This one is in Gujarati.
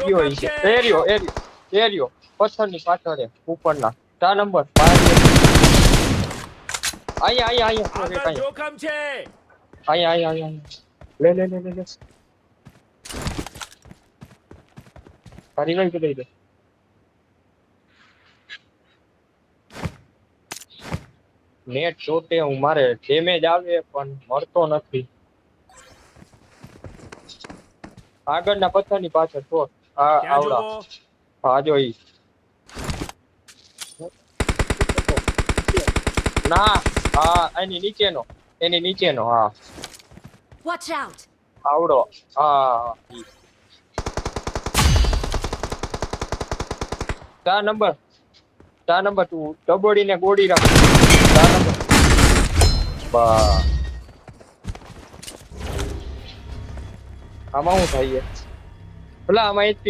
ગયો છે એરિયો એરિયો એરિયો પથ્થરની પાછળ ઉપરના 4 નંબર અહીંયા અહીંયા જોખમ છે અહીંયા લે તારી ગઈ કે દે નેટ ચોટે હું મારે ડેમેજ આવે પણ મરતો નથી આગળના પથ્થરની પાછળ તો આવડા હા જો ઈ ના હા એની નીચેનો હા Watch out! આવડો હા 4 નંબર તું દબોડીને ગોળી રાખ 4 નંબર બા આમાં શું થાય ભલા આમાં HP